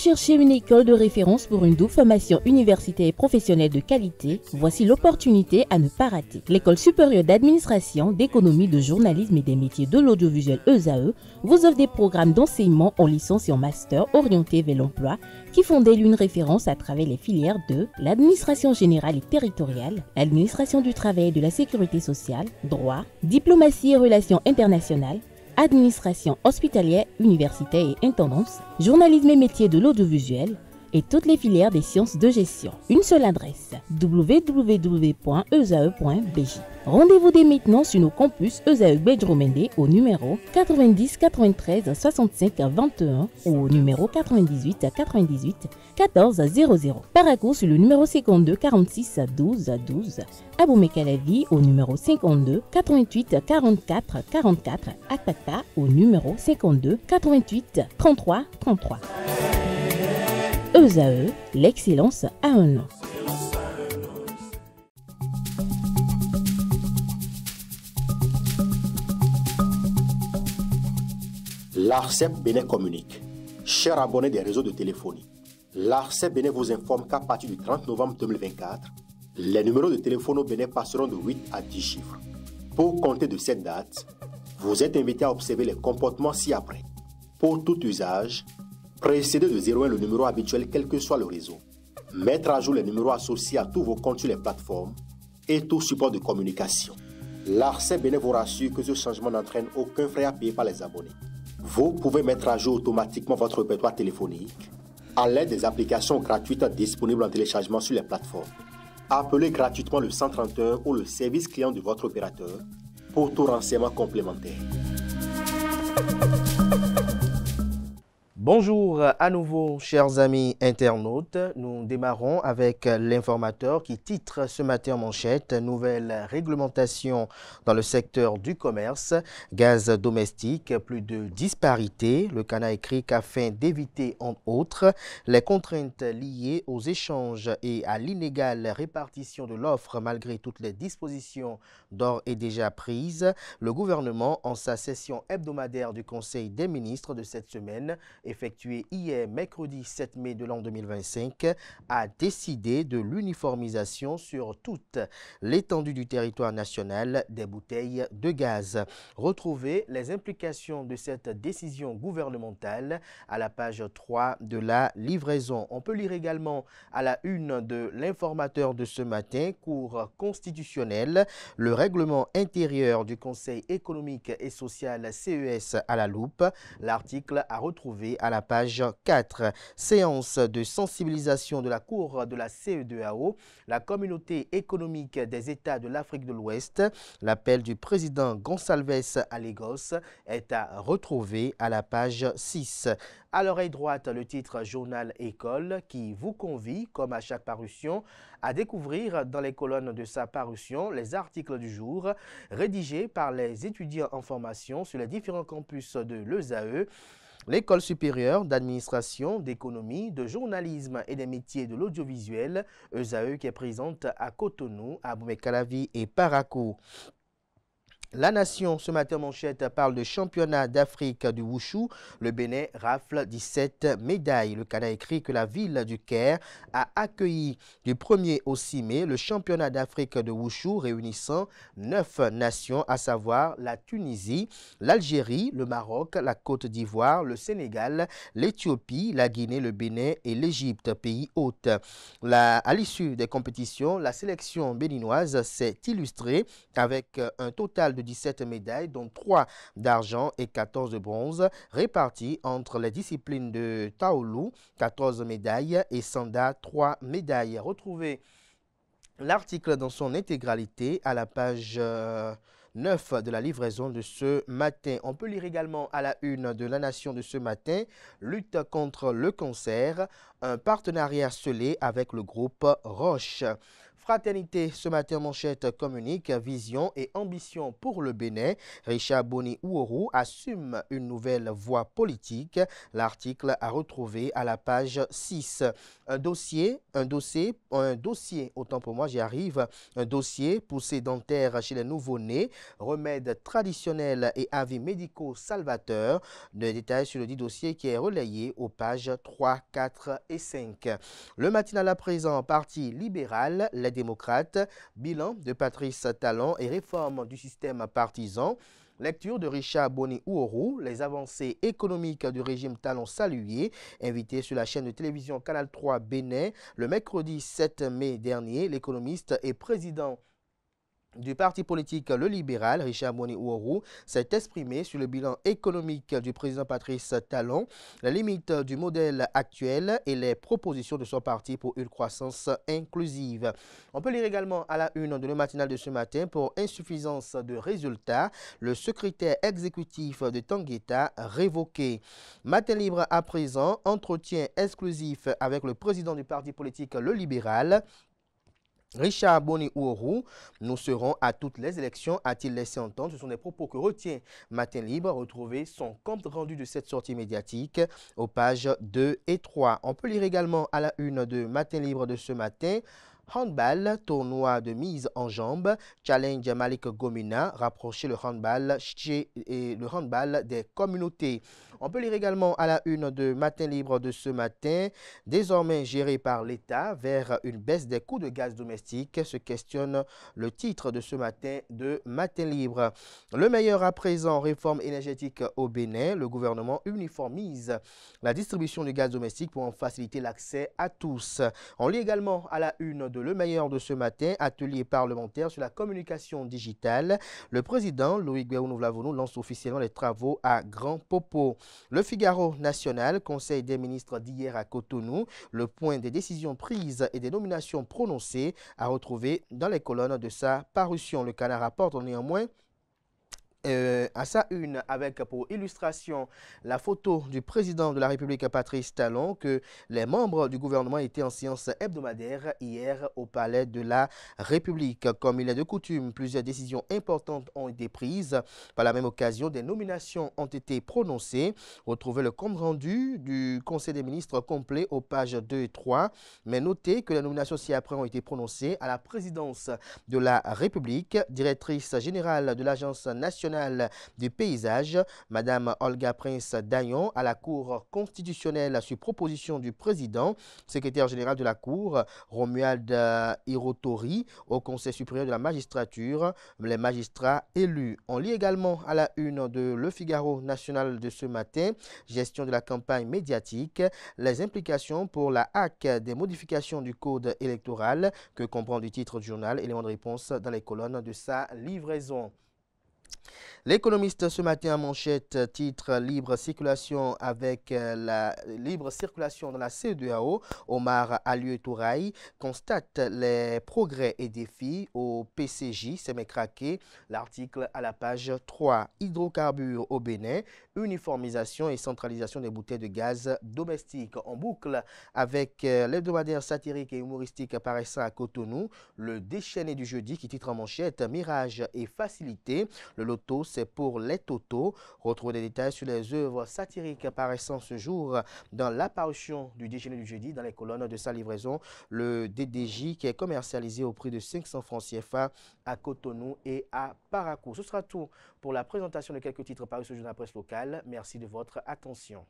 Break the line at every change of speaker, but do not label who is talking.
cherchez une école de référence pour une double formation universitaire et professionnelle de qualité? Voici l'opportunité à ne pas rater. L'École supérieure d'administration, d'économie, de journalisme et des métiers de l'audiovisuel ESAE vous offre des programmes d'enseignement en licence et en master orientés vers l'emploi qui font d'elle une référence à travers les filières de l'administration générale et territoriale, l'administration du travail et de la sécurité sociale, droit, diplomatie et relations internationales, administration hospitalière, universitaire et intendance, journalisme et métiers de l'audiovisuel et toutes les filières des sciences de gestion. Une seule adresse, www.esae.bj. Rendez-vous dès maintenant sur nos campus ESAE Bedjromende au numéro 90 93 65 21 ou au numéro 98 98 14 00. Paracourt sur le numéro 52 46 12 12. Aboumé-Calavi au numéro 52 88 44 44. Akpata au numéro 52 88 33 33. ESAE, l'excellence a un nom.
L'ARCEP Bénin communique. Chers abonnés des réseaux de téléphonie, l'ARCEP Bénin vous informe qu'à partir du 30 novembre 2024, les numéros de téléphone au Bénin passeront de 8 à 10 chiffres. Pour compter de cette date, vous êtes invité à observer les comportements ci-après. Pour tout usage, précédez de 01 le numéro habituel quel que soit le réseau. Mettre à jour les numéros associés à tous vos comptes sur les plateformes et tout support de communication. L'ARCEP Bénin vous rassure que ce changement n'entraîne aucun frais à payer par les abonnés. Vous pouvez mettre à jour automatiquement votre répertoire téléphonique à l'aide des applications gratuites disponibles en téléchargement sur les plateformes. Appelez gratuitement le 131 ou le service client de votre opérateur pour tout renseignement complémentaire.
Bonjour à nouveau, chers amis internautes. Nous démarrons avec l'informateur qui titre ce matin en manchette « Nouvelle réglementation dans le secteur du commerce, gaz domestique, plus de disparités ». Le Cana écrit qu'afin d'éviter, entre autres, les contraintes liées aux échanges et à l'inégale répartition de l'offre malgré toutes les dispositions d'ores et déjà prises, le gouvernement, en sa session hebdomadaire du Conseil des ministres de cette semaine, effectué hier mercredi 7 mai de l'an 2025, a décidé de l'uniformisation sur toute l'étendue du territoire national des bouteilles de gaz. Retrouvez les implications de cette décision gouvernementale à la page 3 de la livraison. On peut lire également à la une de l'informateur de ce matin, Cour constitutionnelle, le règlement intérieur du Conseil économique et social CES à la loupe. L'article a retrouvé à la page 4. Séance de sensibilisation de la Cour de la CEDEAO, la communauté économique des États de l'Afrique de l'Ouest. L'appel du président Gonçalves à Lagos est à retrouver à la page 6. À l'oreille droite, le titre Journal École qui vous convie, comme à chaque parution, à découvrir dans les colonnes de sa parution les articles du jour rédigés par les étudiants en formation sur les différents campus de l'ESAE. L'École supérieure d'administration, d'économie, de journalisme et des métiers de l'audiovisuel, ESAE, qui est présente à Cotonou, à Aboumé-Calavi et Paracourt. La Nation, ce matin manchette, parle de championnat d'Afrique du Wushu. Le Bénin rafle 17 médailles. Le Canada écrit que la ville du Caire a accueilli du 1er au 6 mai le championnat d'Afrique de Wushu réunissant 9 nations, à savoir la Tunisie, l'Algérie, le Maroc, la Côte d'Ivoire, le Sénégal, l'Éthiopie, la Guinée, le Bénin et l'Égypte, pays hôtes. À l'issue des compétitions, la sélection béninoise s'est illustrée avec un total de 17 médailles, dont 3 d'argent et 14 de bronze, réparties entre les disciplines de Taolu, 14 médailles, et Sanda, 3 médailles. Retrouvez l'article dans son intégralité à la page 9 de la livraison de ce matin. On peut lire également à la une de La Nation de ce matin, lutte contre le cancer, un partenariat scellé avec le groupe Roche. Fraternité, ce matin manchette communique, vision et ambition pour le Bénin. Richard Boni Ouourou assume une nouvelle voie politique. L'article à retrouver à la page 6. Un dossier, autant pour moi, j'y arrive, un dossier poussé dentaire chez les nouveau-nés, remèdes traditionnels et avis médicaux salvateurs. Des détails sur le dit dossier qui est relayé aux pages 3, 4 et 5. Le matinal à présent, Parti libéral, les démocrates, bilan de Patrice Talon et réforme du système partisan. Lecture de Richard Boni-Ouorou, les avancées économiques du régime Talon saluées, invité sur la chaîne de télévision Canal 3 Bénin le mercredi 7 mai dernier. L'économiste et président du parti politique Le Libéral, Richard Boni-Ouorou, s'est exprimé sur le bilan économique du président Patrice Talon, la limite du modèle actuel et les propositions de son parti pour une croissance inclusive. On peut lire également à la une de Le Matinal de ce matin, pour insuffisance de résultats, le secrétaire exécutif de Tangueta révoqué. Matin libre à présent, entretien exclusif avec le président du parti politique Le Libéral, Richard Boni-Ouorou, nous serons à toutes les élections, a-t-il laissé entendre. Ce sont des propos que retient Matin Libre. Retrouvez son compte rendu de cette sortie médiatique aux pages 2 et 3. On peut lire également à la une de Matin Libre de ce matin. Handball, tournoi de mise en jambe, challenge Malik Gomina, rapprocher le handball des communautés. On peut lire également à la une de Matin Libre de ce matin, désormais géré par l'État vers une baisse des coûts de gaz domestique, se questionne le titre de ce matin de Matin Libre. Le meilleur à présent, réforme énergétique au Bénin, le gouvernement uniformise la distribution du gaz domestique pour en faciliter l'accès à tous. On lit également à la une de Le Meilleur de ce matin, atelier parlementaire sur la communication digitale. Le président Louis Guéounou-Vlavonou lance officiellement les travaux à Grand Popo. Le Figaro national, conseil des ministres d'hier à Cotonou, le point des décisions prises et des nominations prononcées à retrouver dans les colonnes de sa parution. Le Canard rapporte néanmoins à sa une avec pour illustration la photo du président de la République Patrice Talon, que les membres du gouvernement étaient en séance hebdomadaire hier au palais de la République. Comme il est de coutume, plusieurs décisions importantes ont été prises. Par la même occasion, des nominations ont été prononcées. Retrouvez le compte rendu du Conseil des ministres complet aux pages 2 et 3. Mais notez que les nominations ci-après ont été prononcées à la présidence de la République, directrice générale de l'Agence nationale du paysage, Madame Olga Prince-Dayon, à la Cour constitutionnelle sur proposition du président, secrétaire général de la Cour, Romuald Hirotori, au Conseil supérieur de la magistrature, les magistrats élus. On lit également à la une de Le Figaro national de ce matin, gestion de la campagne médiatique, les implications pour la HAC des modifications du code électoral, que comprend du titre du journal, élément de réponse dans les colonnes de sa livraison. L'économiste ce matin en manchette, titre libre circulation avec la libre circulation dans la CEDEAO. Omar Alieu Touraï constate les progrès et défis au PCJ, c'est craqué. L'article à la page 3. Hydrocarbures au Bénin, uniformisation et centralisation des bouteilles de gaz domestiques. En boucle avec l'hebdomadaire satirique et humoristique paraissant à Cotonou, le déchaîné du jeudi qui titre en manchette Mirage et facilité. Le loto, c'est pour les totaux. Retrouvez des détails sur les œuvres satiriques apparaissant ce jour dans l'apparition du déjeuner du jeudi dans les colonnes de sa livraison. Le DDJ qui est commercialisé au prix de 500 francs CFA à Cotonou et à Parakou. Ce sera tout pour la présentation de quelques titres parus ce jour dans la presse locale. Merci de votre attention.